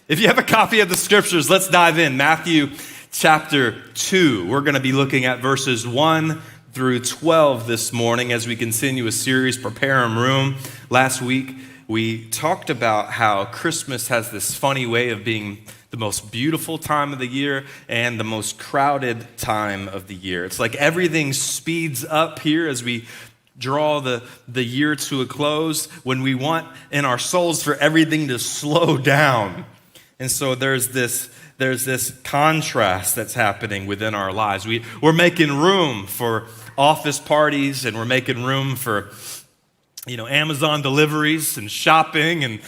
If you have a copy of the scriptures, let's dive in. Matthew chapter 2. We're going to be looking at verses 1 through 12 this morning as we continue a series, Prepare Room. Last week, we talked about how Christmas has this funny way of being the most beautiful time of the year and the most crowded time of the year. It's like everything speeds up here as we draw the year to a close, when we want in our souls for everything to slow down. And so there's this contrast that's happening within our lives. We're making room for office parties, and we're making room for Amazon deliveries and shopping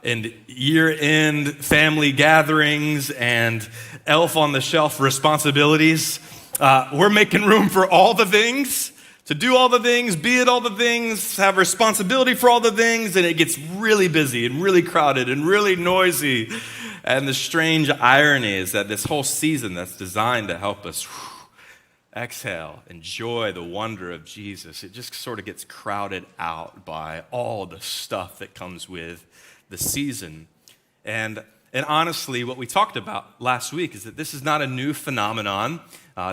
and year-end family gatherings and elf on the shelf responsibilities. We're making room for all the things, to do all the things, be at all the things, have responsibility for all the things, and it gets really busy and really crowded and really noisy. And the strange irony is that this whole season that's designed to help us exhale, enjoy the wonder of Jesus, it just sort of gets crowded out by all the stuff that comes with the season. And honestly, what we talked about last week is that this is not a new phenomenon.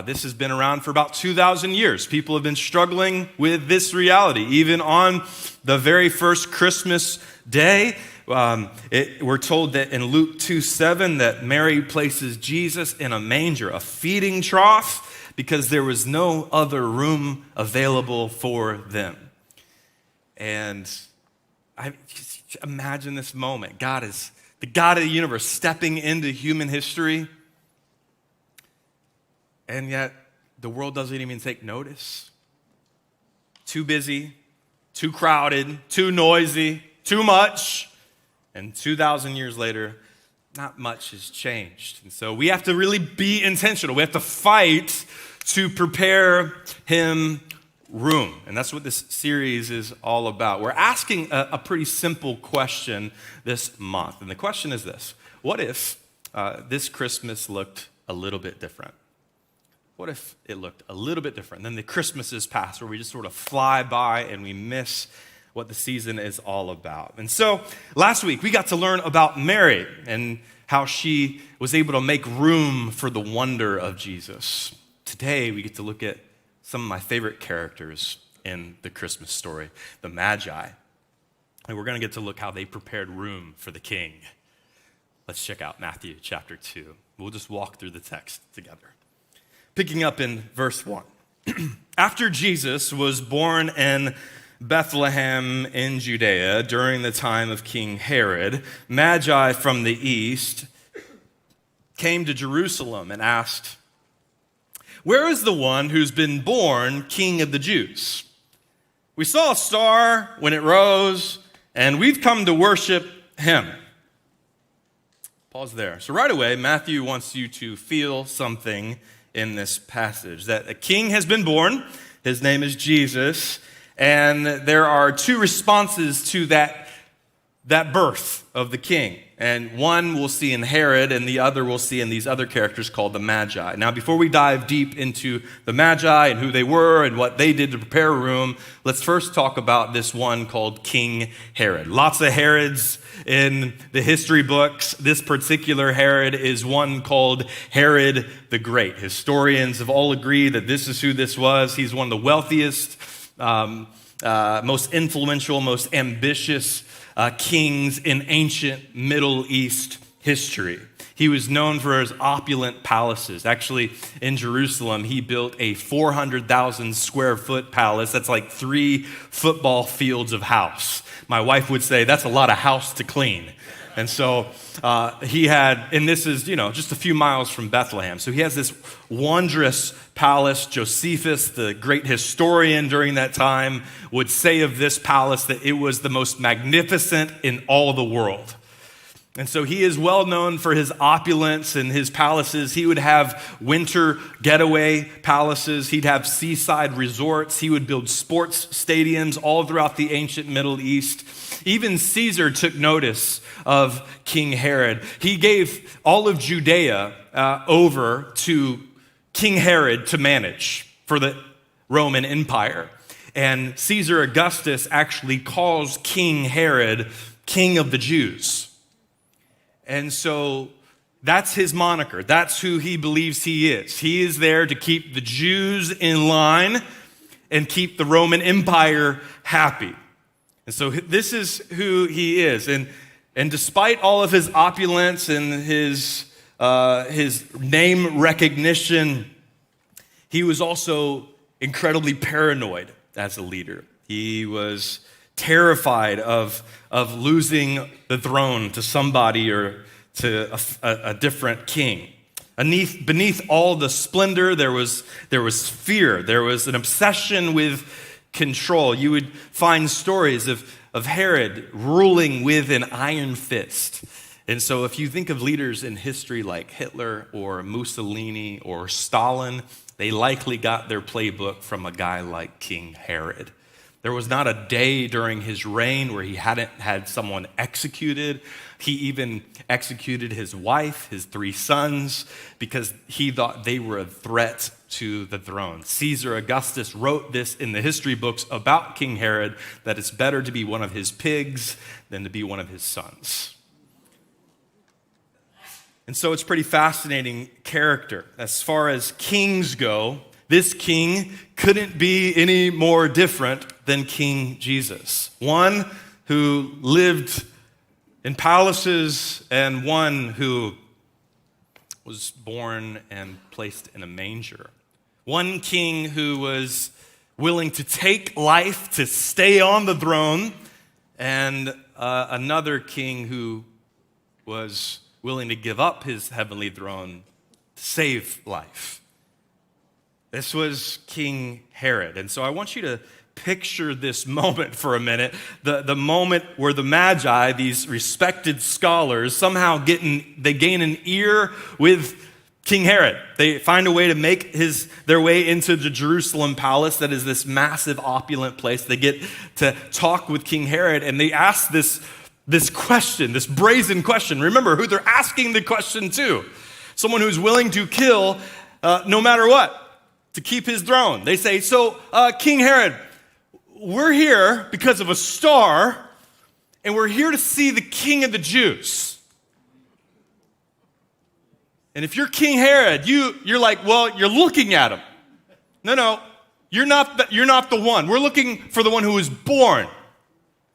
This has been around for about 2,000 years. People have been struggling with this reality. Even on the very first Christmas day, we're told that in Luke 2:7 that Mary places Jesus in a manger, a feeding trough, because there was no other room available for them. And I just imagine this moment. God is the God of the universe stepping into human history, and yet the world doesn't even take notice. Too busy, too crowded, too noisy, too much. And 2,000 years later, not much has changed. And so we have to really be intentional. We have to fight to prepare him room. And that's what this series is all about. We're asking a pretty simple question this month. And the question is this: what if this Christmas looked a little bit different? What if it looked a little bit different than the Christmases past, where we just sort of fly by and we miss what the season is all about? And so last week we got to learn about Mary and how she was able to make room for the wonder of Jesus. Today we get to look at some of my favorite characters in the Christmas story, the Magi. And we're going to get to look how they prepared room for the king. Let's check out Matthew chapter 2. We'll just walk through the text together. Picking up in verse 1. After Jesus was born in Bethlehem in Judea during the time of King Herod, Magi from the east came to Jerusalem and asked, "Where is the one who's been born King of the Jews? We saw a star when it rose, and we've come to worship him." Pause there. So right away, Matthew wants you to feel something in this passage, that a king has been born. His name is Jesus. And there are two responses to that birth of the king. And one we'll see in Herod, and the other we'll see in these other characters called the Magi. Now, before we dive deep into the Magi and who they were and what they did to prepare room, let's first talk about this one called King Herod. Lots of Herods in the history books. This particular Herod is one called Herod the Great. Historians have all agreed that this is who this was. He's one of the wealthiest, most influential, most ambitious kings in ancient Middle East history. He was known for his opulent palaces. Actually, in Jerusalem, he built a 400,000 square foot palace. That's like 3 football fields of house. My wife would say that's a lot of house to clean. And so he had, and this is, just a few miles from Bethlehem. So he has this wondrous palace. Josephus, the great historian during that time, would say of this palace that it was the most magnificent in all the world. And so he is well known for his opulence and his palaces. He would have winter getaway palaces. He'd have seaside resorts. He would build sports stadiums all throughout the ancient Middle East. Even Caesar took notice of King Herod. He gave all of Judea over to King Herod to manage for the Roman Empire. And Caesar Augustus actually calls King Herod King of the Jews. And so that's his moniker. That's who he believes he is. He is there to keep the Jews in line and keep the Roman Empire happy. And so this is who he is. And despite all of his opulence and his name recognition, he was also incredibly paranoid as a leader. He was terrified of losing the throne to somebody or to a different king. Beneath all the splendor, there was fear. There was an obsession with control. You would find stories of Herod ruling with an iron fist. And so if you think of leaders in history like Hitler or Mussolini or Stalin, they likely got their playbook from a guy like King Herod. There was not a day during his reign where he hadn't had someone executed. He even executed his wife, his 3 sons, because he thought they were a threat to the throne. Caesar Augustus wrote this in the history books about King Herod, that it's better to be one of his pigs than to be one of his sons. And so it's pretty fascinating character. As far as kings go, this king couldn't be any more different than King Jesus. One who lived in palaces and one who was born and placed in a manger. One king who was willing to take life to stay on the throne, and another king who was willing to give up his heavenly throne to save life. This was King Herod. And so I want you to picture this moment for a minute, the moment where the Magi, these respected scholars, somehow they gain an ear with King Herod. They find a way to make their way into the Jerusalem palace that is this massive, opulent place. They get to talk with King Herod, and they ask this question, this brazen question. Remember who they're asking the question to. Someone who's willing to kill no matter what, to keep his throne. They say, so King Herod, we're here because of a star, and we're here to see the King of the Jews. And if you're King Herod, you're like, well, you're looking at him. No, you're not the one. We're looking for the one who was born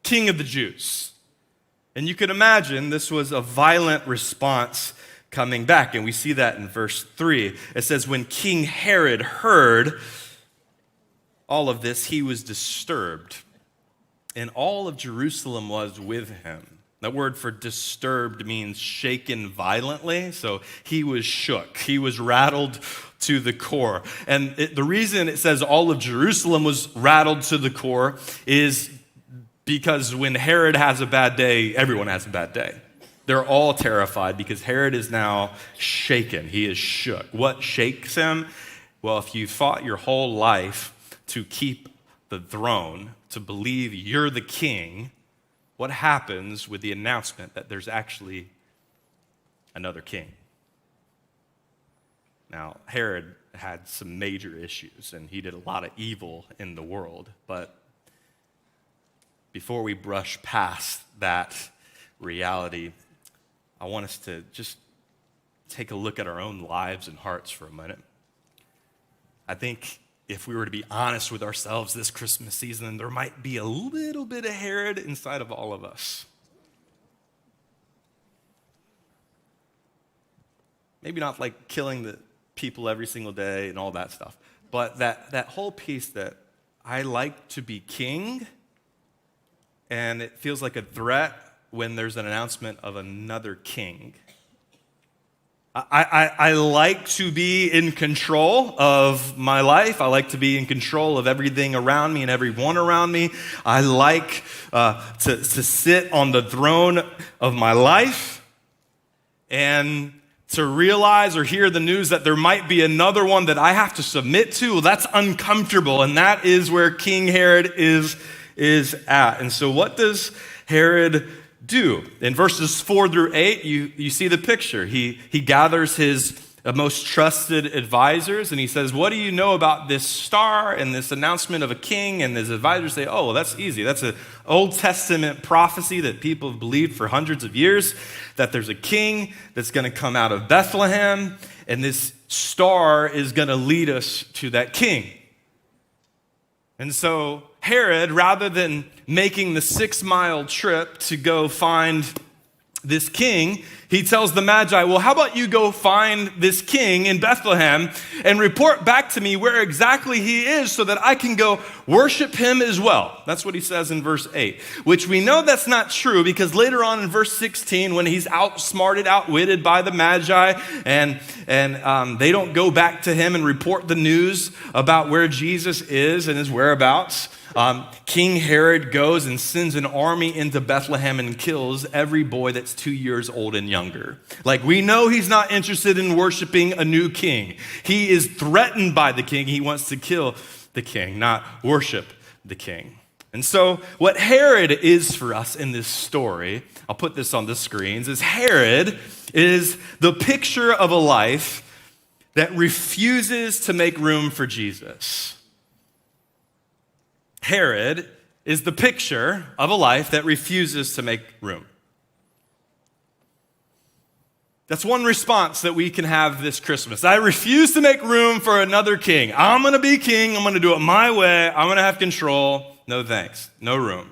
King of the Jews. And you can imagine this was a violent response coming back. And we see that in verse 3. It says, when King Herod heard all of this, he was disturbed, and all of Jerusalem was with him. That word for disturbed means shaken violently. So he was shook. He was rattled to the core. And the reason it says all of Jerusalem was rattled to the core is because when Herod has a bad day, everyone has a bad day. They're all terrified because Herod is now shaken. He is shook. What shakes him? Well, if you fought your whole life to keep the throne, to believe you're the king, what happens with the announcement that there's actually another king? Now, Herod had some major issues, and he did a lot of evil in the world, but before we brush past that reality, I want us to just take a look at our own lives and hearts for a minute. I think if we were to be honest with ourselves this Christmas season, there might be a little bit of Herod inside of all of us. Maybe not like killing the people every single day and all that stuff, but that whole piece that I like to be king, and it feels like a threat when there's an announcement of another king. I like to be in control of my life. I like to be in control of everything around me and everyone around me. I like to sit on the throne of my life and to realize or hear the news that there might be another one that I have to submit to. Well, that's uncomfortable, and that is where King Herod is at. And so what does Herod do? In verses 4 through 8, you see the picture. He gathers his most trusted advisors, and he says, what do you know about this star and this announcement of a king? And his advisors say, oh, well, that's easy. That's an Old Testament prophecy that people have believed for hundreds of years, that there's a king that's going to come out of Bethlehem, and this star is going to lead us to that king. And so Herod, rather than making the 6-mile trip to go find this king, he tells the Magi, well, how about you go find this king in Bethlehem and report back to me where exactly he is so that I can go worship him as well. That's what he says in verse 8, which we know that's not true because later on in verse 16, when he's outsmarted, outwitted by the Magi, and they don't go back to him and report the news about where Jesus is and his whereabouts, King Herod goes and sends an army into Bethlehem and kills every boy that's 2 years old and younger. Like, we know he's not interested in worshiping a new king. He is threatened by the king. He wants to kill the king, not worship the king. And so what Herod is for us in this story, I'll put this on the screens, is Herod is the picture of a life that refuses to make room for Jesus. Herod is the picture of a life that refuses to make room. That's one response that we can have this Christmas. I refuse to make room for another king. I'm going to be king. I'm going to do it my way. I'm going to have control. No thanks. No room.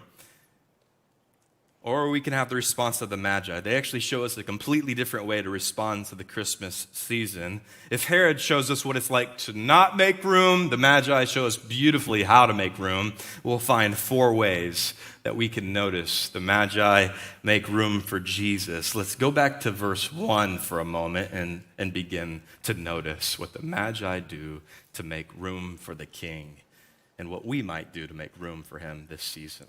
Or we can have the response of the Magi. They actually show us a completely different way to respond to the Christmas season. If Herod shows us what it's like to not make room, the Magi show us beautifully how to make room. We'll find 4 ways that we can notice the Magi make room for Jesus. Let's go back to verse 1 for a moment and begin to notice what the Magi do to make room for the King and what we might do to make room for him this season.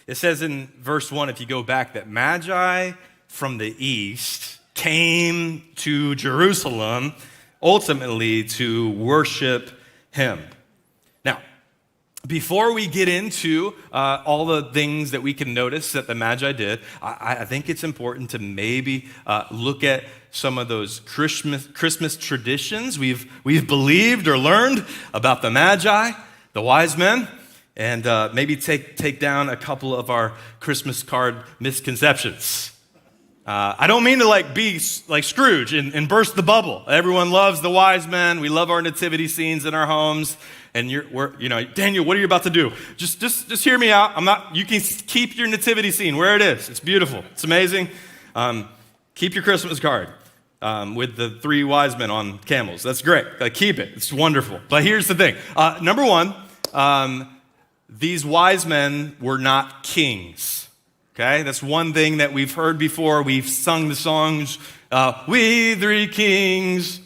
It says in verse 1, if you go back, that Magi from the east came to Jerusalem ultimately to worship him. Now, before we get into all the things that we can notice that the Magi did, I think it's important to maybe look at some of those Christmas traditions we've believed or learned about the Magi, the wise men, and maybe take down a couple of our Christmas card misconceptions. I don't mean to be like Scrooge and burst the bubble. Everyone loves the wise men. We love our nativity scenes in our homes. And Daniel, what are you about to do? Just hear me out. You can keep your nativity scene where it is. It's beautiful. It's amazing. Keep your Christmas card with the 3 wise men on camels. That's great. Keep it. It's wonderful. But here's the thing. Number 1, these wise men were not kings, okay? That's one thing that we've heard before. We've sung the songs, we 3 kings,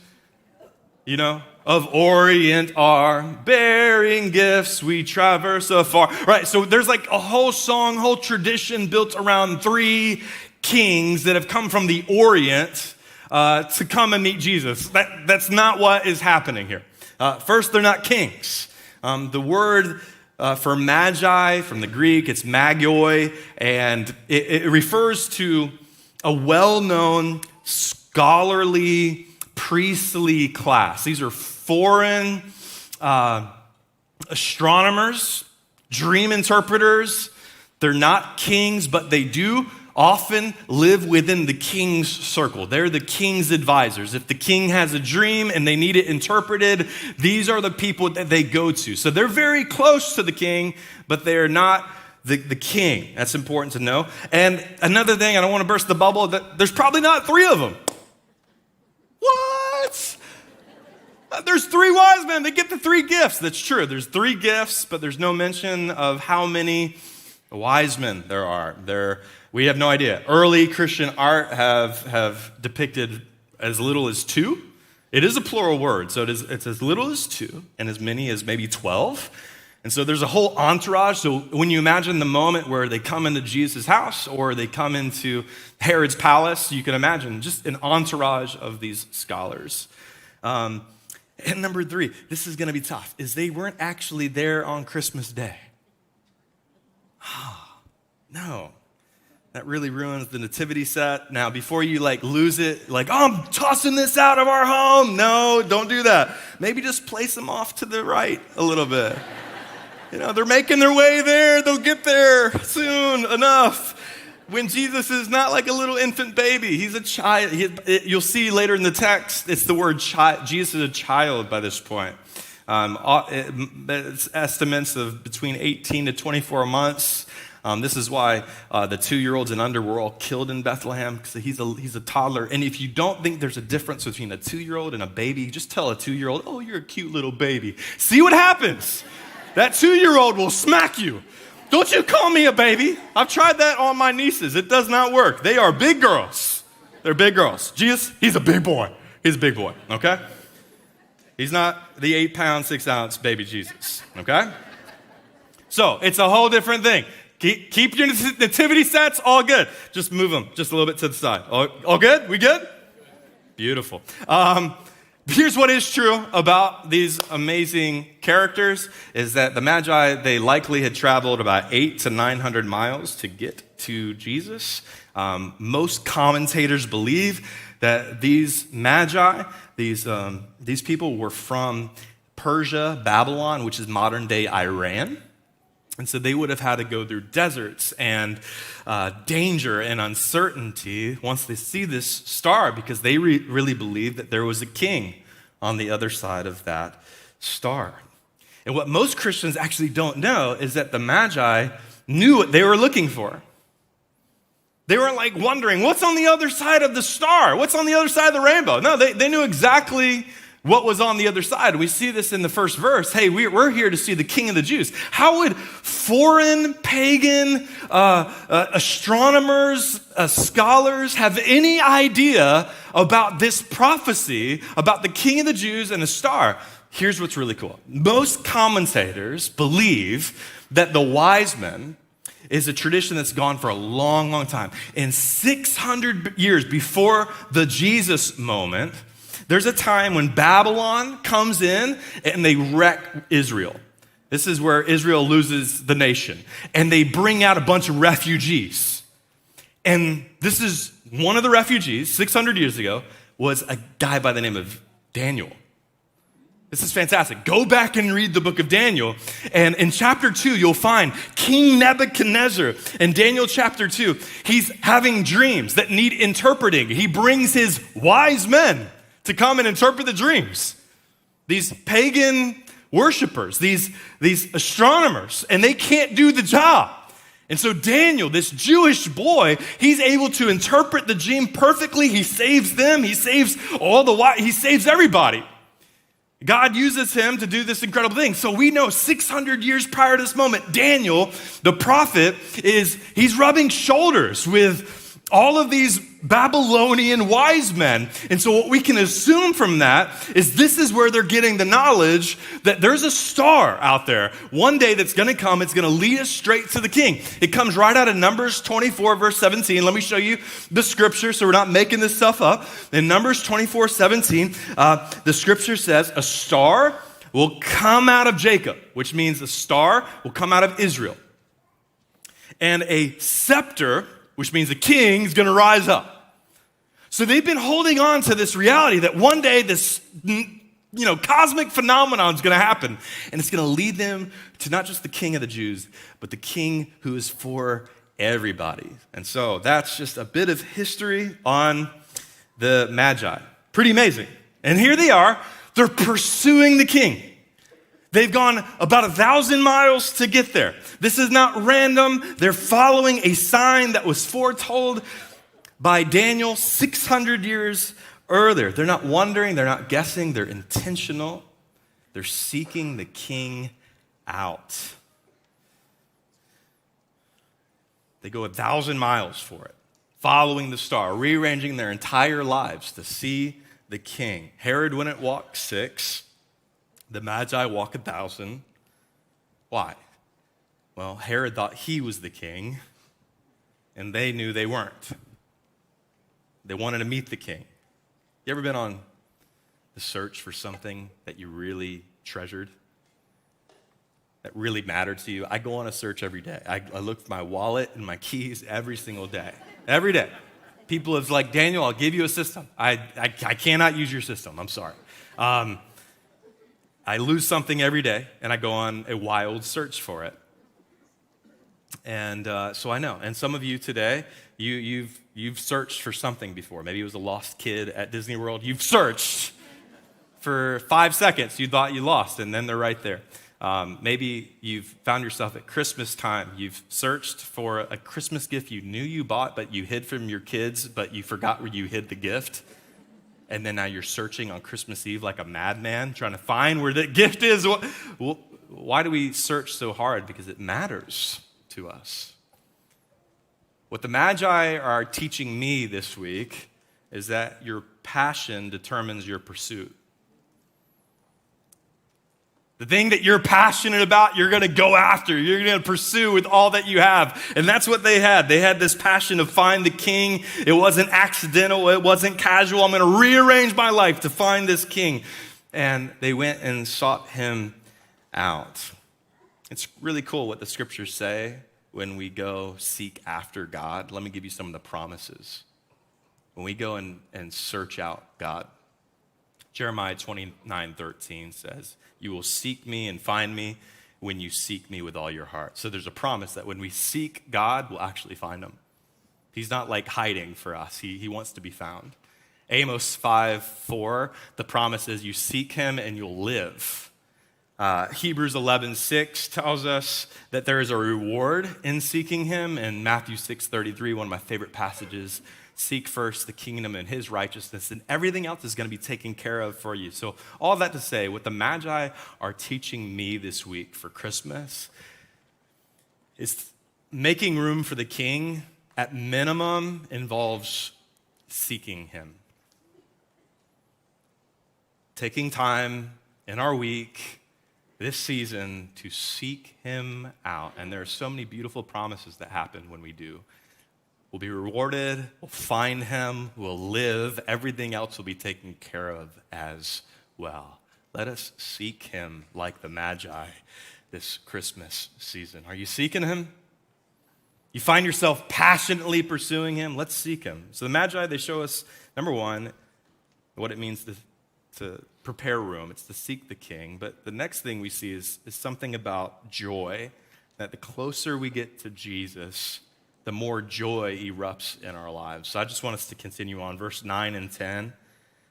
of Orient are, bearing gifts we traverse afar. Right, so there's a whole song, whole tradition built around 3 kings that have come from the Orient to come and meet Jesus. That's not what is happening here. First, they're not kings. The word for Magi from the Greek, it's Magoi, and it refers to a well-known scholarly, priestly class. These are foreign astronomers, dream interpreters. They're not kings, but they do often live within the king's circle. They're the king's advisors. If the king has a dream and they need it interpreted, these are the people that they go to. So they're very close to the king, but they're not the king. That's important to know. And another thing, I don't want to burst the bubble, there's probably not 3 of them. What? There's 3 wise men. They get the 3 gifts. That's true. There's 3 gifts, but there's no mention of how many wise men there are. We have no idea. Early Christian art have depicted as little as 2. It is a plural word, so it's as little as 2 and as many as maybe 12. And so there's a whole entourage. So when you imagine the moment where they come into Jesus' house or they come into Herod's palace, you can imagine just an entourage of these scholars. And number 3, this is going to be tough, is they weren't actually there on Christmas Day. No. That really ruins the nativity set. Now, before you lose it, oh, I'm tossing this out of our home. No, don't do that. Maybe just place them off to the right a little bit. They're making their way there. They'll get there soon enough. When Jesus is not like a little infant baby, he's a child. You'll see later in the text, it's the word child. Jesus is a child by this point. It's estimates of between 18 to 24 months. This is why the 2-year-olds and under were all killed in Bethlehem, because he's a toddler. And if you don't think there's a difference between a 2-year-old and a baby, just tell a 2-year-old, oh, you're a cute little baby. See what happens. That 2-year-old will smack you. Don't you call me a baby. I've tried that on my nieces. It does not work. They are big girls. They're big girls. Jesus, he's a big boy. He's a big boy, okay? He's not the 8-pound, 6-ounce baby Jesus, okay? So it's a whole different thing. Keep your nativity sets all good. Just move them just a little bit to the side. All good? We good? Beautiful. Here's what is true about these amazing characters is that the Magi, they likely had traveled about 800 to 900 miles to get to Jesus. Most commentators believe that these Magi, these people were from Persia, Babylon, which is modern-day Iran. And so they would have had to go through deserts and danger and uncertainty once they see this star, because they really believed that there was a king on the other side of that star. And what most Christians actually don't know is that the Magi knew what they were looking for. They weren't wondering, what's on the other side of the star? What's on the other side of the rainbow? No, they knew exactly what was on the other side. We see this in the first verse. Hey, we're here to see the King of the Jews. How would foreign, pagan, astronomers, scholars have any idea about this prophecy about the King of the Jews and the star? Here's what's really cool. Most commentators believe that the wise men is a tradition that's gone for a long, long time. In 600 years before the Jesus moment, there's a time when Babylon comes in and they wreck Israel. This is where Israel loses the nation. And they bring out a bunch of refugees. And this is one of the refugees, 600 years ago, was a guy by the name of Daniel. This is fantastic. Go back and read the book of Daniel. And in chapter 2, you'll find King Nebuchadnezzar. In Daniel chapter 2, he's having dreams that need interpreting. He brings his wise men to come and interpret the dreams. These pagan worshipers, these astronomers, and they can't do the job. And so Daniel, this Jewish boy, he's able to interpret the dream perfectly. He saves them. He saves he saves everybody. God uses him to do this incredible thing. So we know 600 years prior to this moment, Daniel, the prophet, he's rubbing shoulders with all of these Babylonian wise men. And so what we can assume from that is this is where they're getting the knowledge that there's a star out there one day that's going to come. It's going to lead us straight to the king. It comes right out of Numbers 24, verse 17. Let me show you the scripture so we're not making this stuff up. In Numbers 24, 17, the scripture says, a star will come out of Jacob, which means a star will come out of Israel. And a scepter, which means a king, is going to rise up. So they've been holding on to this reality that one day this cosmic phenomenon is going to happen. And it's going to lead them to not just the King of the Jews, but the King who is for everybody. And so that's just a bit of history on the Magi. Pretty amazing. And here they are. They're pursuing the king. They've gone about 1,000 miles to get there. This is not random. They're following a sign that was foretold by Daniel 600 years earlier. They're not wondering. They're not guessing. They're intentional. They're seeking the king out. They go 1,000 miles for it, following the star, rearranging their entire lives to see the king. Herod wouldn't walk 6. The Magi walk 1,000. Why? Well, Herod thought he was the king, and they knew they weren't. They wanted to meet the king. You ever been on the search for something that you really treasured? that really matter to you, I go on a search every day. I look for my wallet and my keys every single day. Every day. People have like, Daniel, I'll give you a system. I cannot use your system. I'm sorry. I lose something every day, and I go on a wild search for it. And so I know. And some of you today, you've searched for something before. Maybe it was a lost kid at Disney World. You've searched for 5 seconds. You thought you lost, and then they're right there. Maybe you've found yourself at Christmas time. You've searched for a Christmas gift you knew you bought, but you hid from your kids, but you forgot where you hid the gift. And then now you're searching on Christmas Eve like a madman, trying to find where the gift is. Why do we search so hard? Because it matters to us. What the Magi are teaching me this week is that your passion determines your pursuit. The thing that you're passionate about, you're going to go after. You're going to pursue with all that you have. And that's what they had. They had this passion to find the king. It wasn't accidental. It wasn't casual. I'm going to rearrange my life to find this king. And they went and sought him out. It's really cool what the scriptures say when we go seek after God. Let me give you some of the promises. When we go and search out God. Jeremiah 29:13 says, "You will seek me and find me when you seek me with all your heart." So there's a promise that when we seek God, we'll actually find him. He's not like hiding for us. He wants to be found. Amos 5:4, the promise is you seek him and you'll live. Hebrews 11:6 tells us that there is a reward in seeking him. And Matthew 6:33, one of my favorite passages, seek first the kingdom and his righteousness, and everything else is going to be taken care of for you. So all that to say, what the Magi are teaching me this week for Christmas is making room for the king, at minimum, involves seeking him. Taking time in our week, this season, to seek him out. And there are so many beautiful promises that happen when we do. We'll be rewarded, we'll find him, we'll live. Everything else will be taken care of as well. Let us seek him like the Magi this Christmas season. Are you seeking him? You find yourself passionately pursuing him? Let's seek him. So the Magi, they show us, number one, what it means to prepare room. It's to seek the king. But the next thing we see is something about joy, that the closer we get to Jesus, the more joy erupts in our lives. So I just want us to continue on, verse 9 and 10.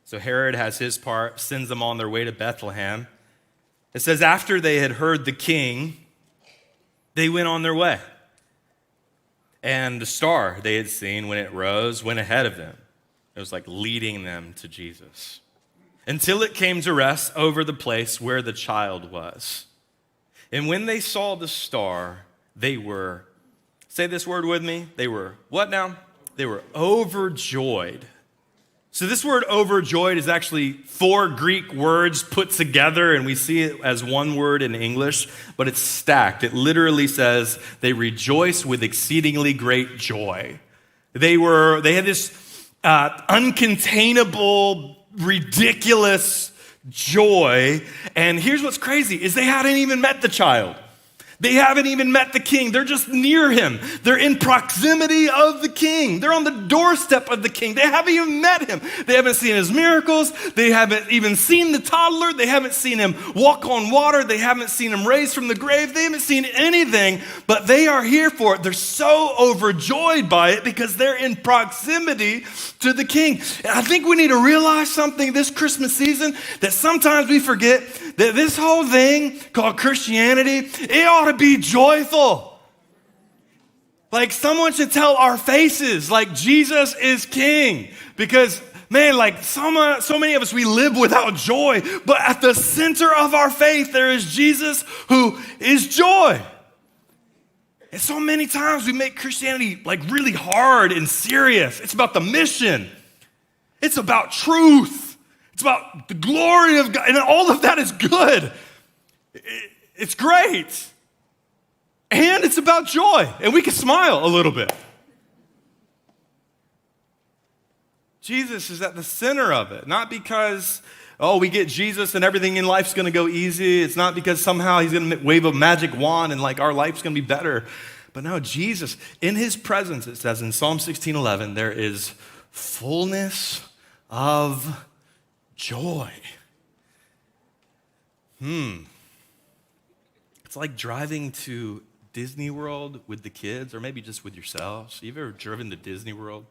So Herod has his part, sends them on their way to Bethlehem. It says, after they had heard the king, they went on their way. And the star they had seen when it rose went ahead of them. It was like leading them to Jesus, until it came to rest over the place where the child was. And when they saw the star, they were, say this word with me, they were what now? They were overjoyed. So this word overjoyed is actually 4 Greek words put together, and we see it as one word in English, but it's stacked. It literally says they rejoice with exceedingly great joy. They had this uncontainable, ridiculous joy, and here's what's crazy, is they hadn't even met the child. They haven't even met the king. They're just near him. They're in proximity of the king. They're on the doorstep of the king. They haven't even met him. They haven't seen his miracles. They haven't even seen the toddler. They haven't seen him walk on water. They haven't seen him raised from the grave. They haven't seen anything, but they are here for it. They're so overjoyed by it because they're in proximity to the king. And I think we need to realize something this Christmas season, that sometimes we forget that this whole thing called Christianity, it ought to be joyful. Like someone should tell our faces like Jesus is king, because man, like so many of us, we live without joy, but at the center of our faith there is Jesus who is joy. And so many times we make Christianity like really hard and serious. It's about the mission. It's about truth. It's about the glory of God, and all of that is good. It's great. And it's about joy, and we can smile a little bit. Jesus is at the center of it, not because oh, we get Jesus and everything in life's going to go easy. It's not because somehow he's going to wave a magic wand and like our life's going to be better. But no, Jesus, in his presence, it says in Psalm 16:11, there is fullness of joy. It's like driving to Disney World with the kids, or maybe just with yourselves. You've ever driven to Disney World?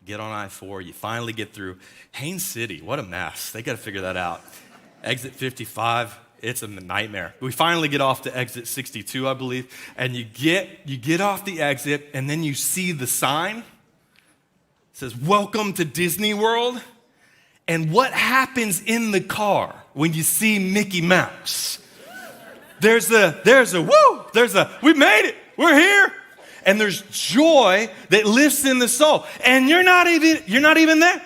Get on I-4, you finally get through. Haines City, what a mess. They got to figure that out. Exit 55, it's a nightmare. We finally get off to exit 62, I believe, and you get off the exit, and then you see the sign. It says, "Welcome to Disney World." And what happens in the car when you see Mickey Mouse? There's a woo, we made it, we're here. And there's joy that lifts in the soul. And you're not even there.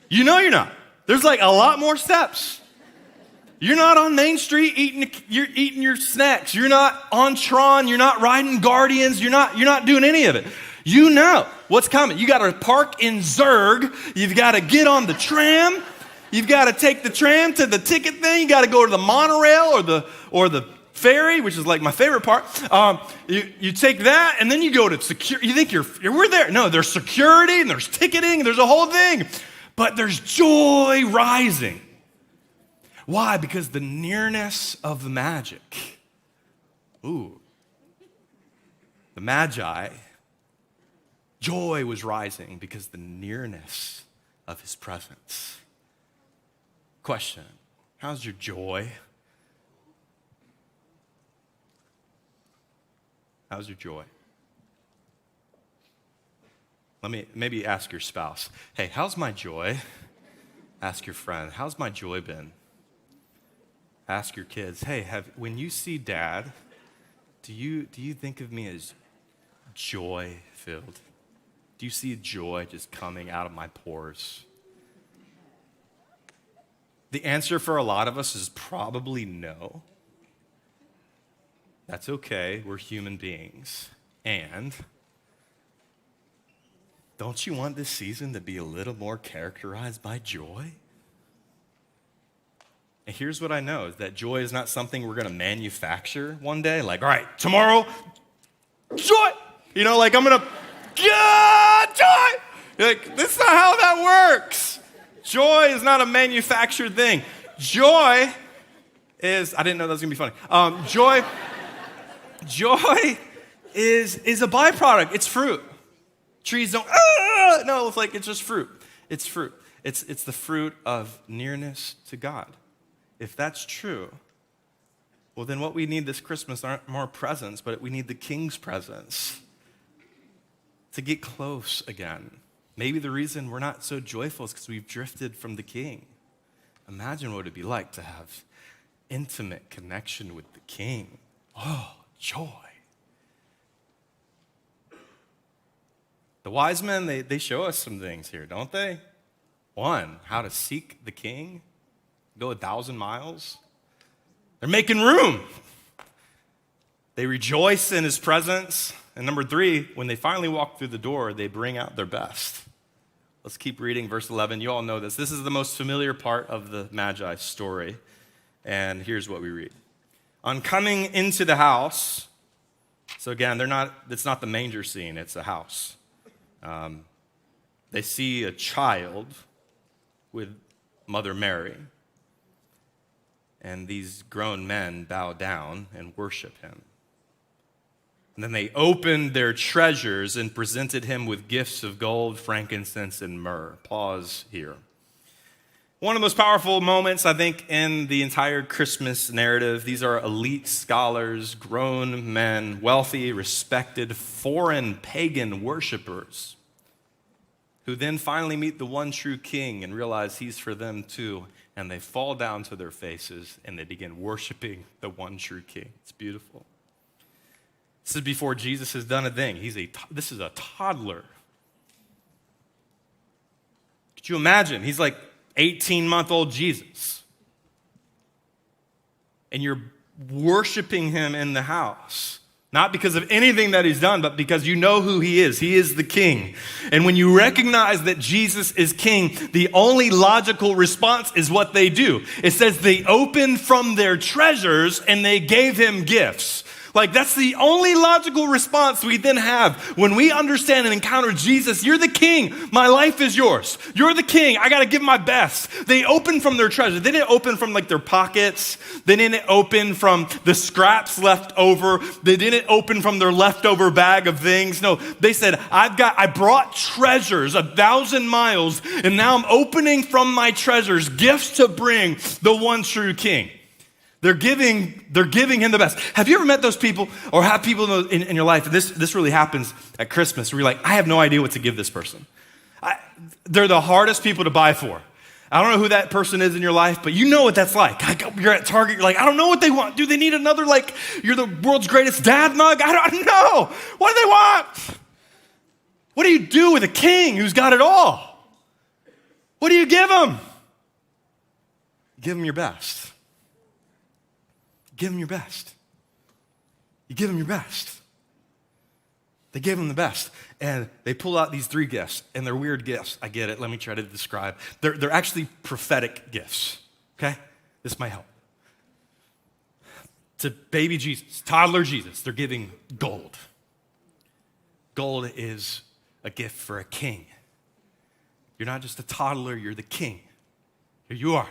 You know you're not. There's like a lot more steps. You're not on Main Street you're eating your snacks. You're not on Tron, you're not riding Guardians, you're not doing any of it. You know what's coming. You got to park in Zurg. You've got to get on the tram. You've got to take the tram to the ticket thing. You got to go to the monorail or the ferry, which is like my favorite part. You take that, and then you go to security. You think we're there. No, there's security, and there's ticketing, and there's a whole thing. But there's joy rising. Why? Because the nearness of the magic. Ooh. The Magi, joy was rising because the nearness of his presence. Question, how's your joy? How's your joy? Maybe ask your spouse, hey, how's my joy? Ask your friend, how's my joy been? Ask your kids, hey, when you see dad, do you think of me as joy-filled? Do you see joy just coming out of my pores? The answer for a lot of us is probably no. That's okay, we're human beings. And don't you want this season to be a little more characterized by joy? And here's what I know, is that joy is not something we're going to manufacture one day. Like, all right, tomorrow, joy! You know, like I'm going to, joy! You're like, this is not how that works. Joy is not a manufactured thing. Joy is, I didn't know that was going to be funny. Joy is a byproduct. It's fruit. Trees don't, no, it's just fruit. It's fruit. It's the fruit of nearness to God. If that's true, well, then what we need this Christmas aren't more presents, but we need the King's presence to get close again. Maybe the reason we're not so joyful is because we've drifted from the King. Imagine what it'd be like to have intimate connection with the King. Oh, joy. The wise men, they show us some things here, don't they? One, how to seek the King, go 1,000 miles. They're making room. They rejoice in his presence. And number 3, when they finally walk through the door, they bring out their best. Let's keep reading verse 11. You all know this. This is the most familiar part of the Magi story. And here's what we read. On coming into the house, so again, it's not the manger scene, it's a house. They see a child with Mother Mary. And these grown men bow down and worship him. And then they opened their treasures and presented him with gifts of gold, frankincense, and myrrh. Pause here. One of the most powerful moments, I think, in the entire Christmas narrative. These are elite scholars, grown men, wealthy, respected, foreign pagan worshipers, who then finally meet the one true King and realize he's for them too. And they fall down to their faces and they begin worshiping the one true King. It's beautiful. This is before Jesus has done a thing. This is a toddler. Could you imagine? He's like 18-month-old Jesus. And you're worshiping him in the house. Not because of anything that he's done, but because you know who he is. He is the king. And when you recognize that Jesus is king, the only logical response is what they do. It says they opened from their treasures and they gave him gifts. Like, that's the only logical response we then have when we understand and encounter Jesus. You're the king. My life is yours. You're the king. I got to give my best. They opened from their treasure. They didn't open from like their pockets. They didn't open from the scraps left over. They didn't open from their leftover bag of things. No, they said, I brought treasures 1,000 miles, and now I'm opening from my treasures gifts to bring the one true king. They're giving him the best. Have you ever met those people or have people in your life, and this really happens at Christmas, where you're like, I have no idea what to give this person. They're the hardest people to buy for. I don't know who that person is in your life, but you know what that's like. You're at Target, you're like, I don't know what they want. Do they need another, like, you're the world's greatest dad mug? I don't know. What do they want? What do you do with a king who's got it all? What do you give him? Give him your best. Give him your best. You give him your best. They gave him the best. And they pull out these 3 gifts, and they're weird gifts. I get it. Let me try to describe. They're actually prophetic gifts, okay? This might help. To baby Jesus, toddler Jesus, they're giving gold. Gold is a gift for a king. You're not just a toddler, you're the king. Here you are.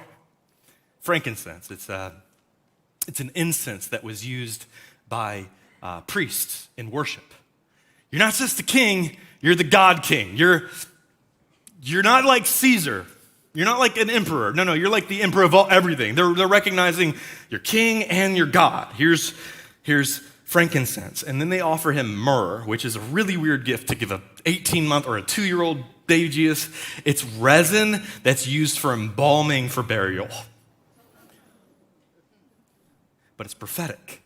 Frankincense, it's an incense that was used by priests in worship. You're not just the king, you're the God king. You're not like Caesar. You're not like an emperor. No, you're like the emperor of everything. They're recognizing your king and your God. Here's frankincense. And then they offer him myrrh, which is a really weird gift to give a 18-month or a 2-year-old baby Jesus. It's resin that's used for embalming for burial. But it's prophetic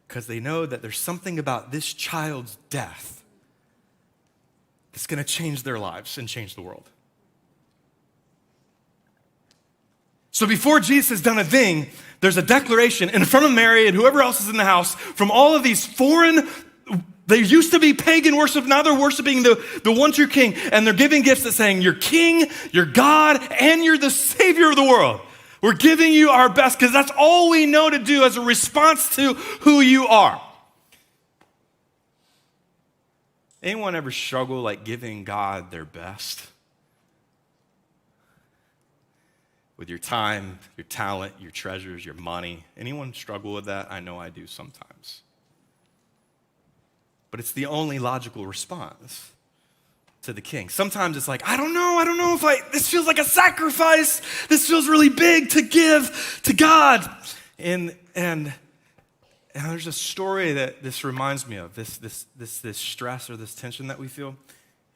because they know that there's something about this child's death that's going to change their lives and change the world. So before Jesus has done a thing, there's a declaration in front of Mary and whoever else is in the house from all of these foreign, they used to be pagan worship, now they're worshiping the one true king, and they're giving gifts that saying, you're king, you're God, and you're the savior of the world. We're giving you our best because that's all we know to do as a response to who you are. Anyone ever struggle like giving God their best? With your time, your talent, your treasures, your money. Anyone struggle with that? I know I do sometimes. But it's the only logical response to the king. Sometimes it's like, I don't know if this feels like a sacrifice. This feels really big to give to God. And there's a story that this reminds me of, this stress or this tension that we feel.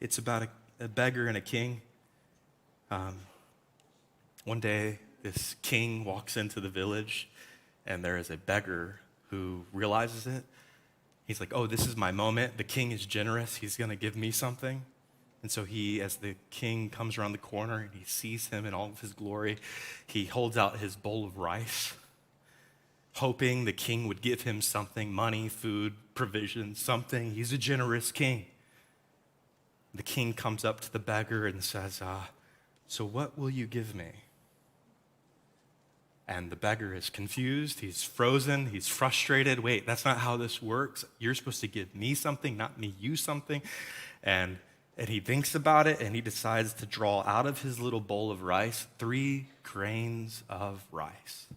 It's about a beggar and a king. One day, this king walks into the village, and there is a beggar who realizes it. He's like, oh, this is my moment. The king is generous. He's going to give me something. And so he, as the king comes around the corner and he sees him in all of his glory, he holds out his bowl of rice, hoping the king would give him something, money, food, provision, something. He's a generous king. The king comes up to the beggar and says, so what will you give me? And the beggar is confused, he's frozen, he's frustrated. Wait, that's not how this works. You're supposed to give me something, not me you something. And he thinks about it, and he decides to draw out of his little bowl of rice 3 grains of rice.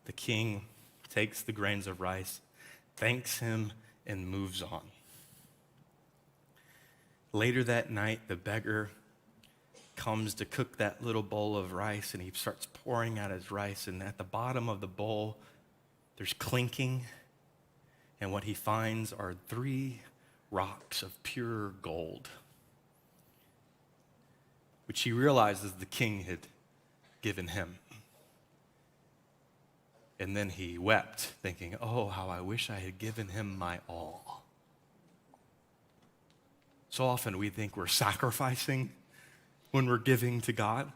The king takes the grains of rice, thanks him, and moves on. Later that night, the beggar comes to cook that little bowl of rice, and he starts pouring out his rice, and at the bottom of the bowl, there's clinking, and what he finds are 3 rocks of pure gold, which he realizes the king had given him. And then he wept, thinking, oh, how I wish I had given him my all. So often we think we're sacrificing when we're giving to God,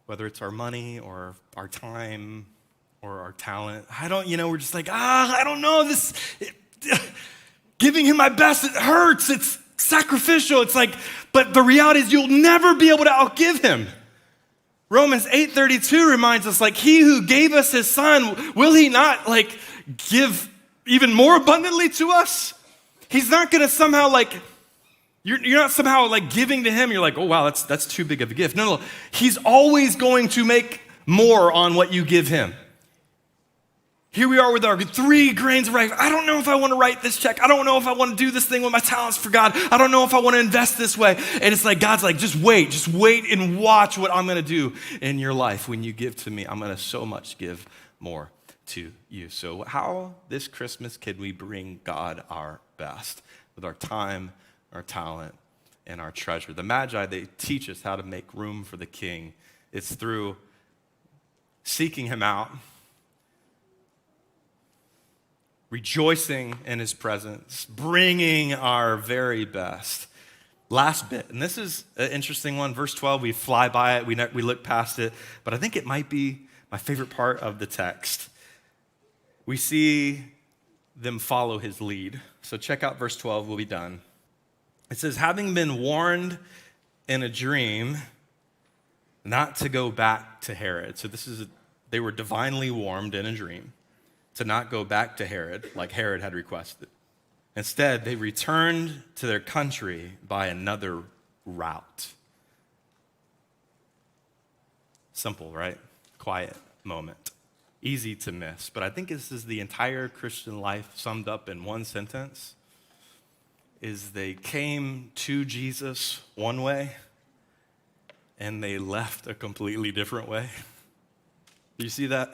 whether it's our money or our time or our talent. We're just like, I don't know this. Giving him my best, it hurts. It's sacrificial. It's like, but the reality is you'll never be able to outgive him. Romans 8:32 reminds us, like, he who gave us his son, will he not, like, give even more abundantly to us? He's not going to somehow, like, you're not somehow, like, giving to him. You're like, oh, wow, that's too big of a gift. No. He's always going to make more on what you give him. Here we are with our 3 grains of rice. I don't know if I want to write this check. I don't know if I want to do this thing with my talents for God. I don't know if I want to invest this way. And it's like, God's like, just wait and watch what I'm going to do in your life. When you give to me, I'm going to so much give more to you. So how this Christmas can we bring God our best with our time, our talent, and our treasure? The Magi, they teach us how to make room for the King. It's through seeking him out, rejoicing in his presence, bringing our very best. Last bit, and this is an interesting one, verse 12, we fly by it, we look past it, but I think it might be my favorite part of the text. We see them follow his lead. So check out verse 12, we'll be done. It says, having been warned in a dream not to go back to Herod. So they were divinely warned in a dream to not go back to Herod like Herod had requested. Instead, they returned to their country by another route. Simple, right? Quiet moment. Easy to miss. But I think this is the entire Christian life summed up in one sentence, is they came to Jesus one way and they left a completely different way. Do you see that?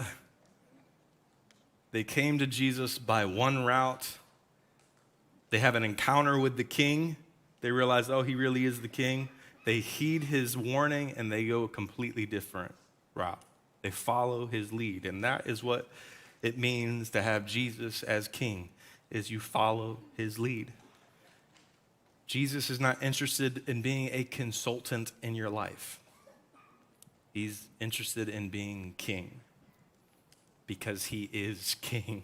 They came to Jesus by one route. They have an encounter with the king. They realize, oh, he really is the king. They heed his warning and they go a completely different route. They follow his lead. And that is what it means to have Jesus as king, is you follow his lead. Jesus is not interested in being a consultant in your life. He's interested in being king, because he is king.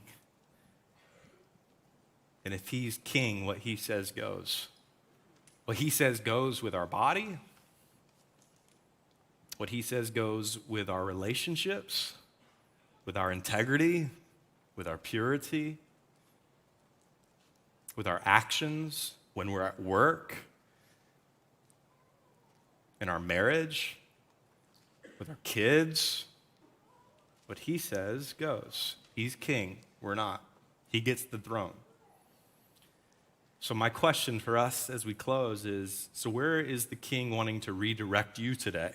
And if he's king, what he says goes. What he says goes with our body. What he says goes with our relationships, with our integrity, with our purity, with our actions when we're at work, in our marriage, with our kids. What he says goes. He's king. We're not. He gets the throne. So my question for us as we close is, so where is the king wanting to redirect you today?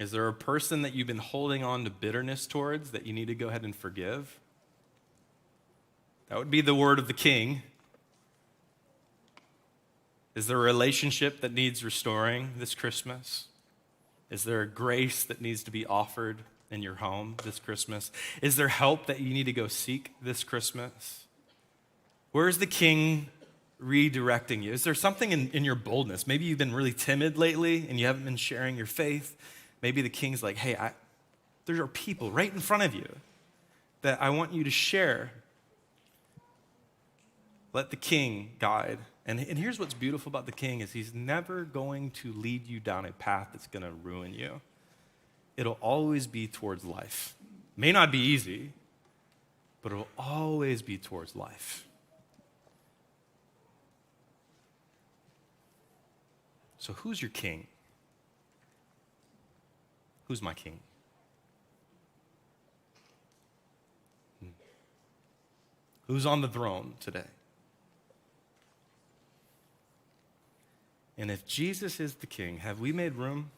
Is there a person that you've been holding on to bitterness towards that you need to go ahead and forgive? That would be the word of the king. Is there a relationship that needs restoring this Christmas? Is there a grace that needs to be offered in your home this Christmas? Is there help that you need to go seek this Christmas? Where's the king redirecting you? Is there something in your boldness? Maybe you've been really timid lately and you haven't been sharing your faith. Maybe the king's like, hey, there are people right in front of you that I want you to share. Let the king guide. And here's what's beautiful about the king is he's never going to lead you down a path that's going to ruin you. It'll always be towards life. May not be easy, but it'll always be towards life. So who's your king? Who's my king? Who's on the throne today? And if Jesus is the king, have we made room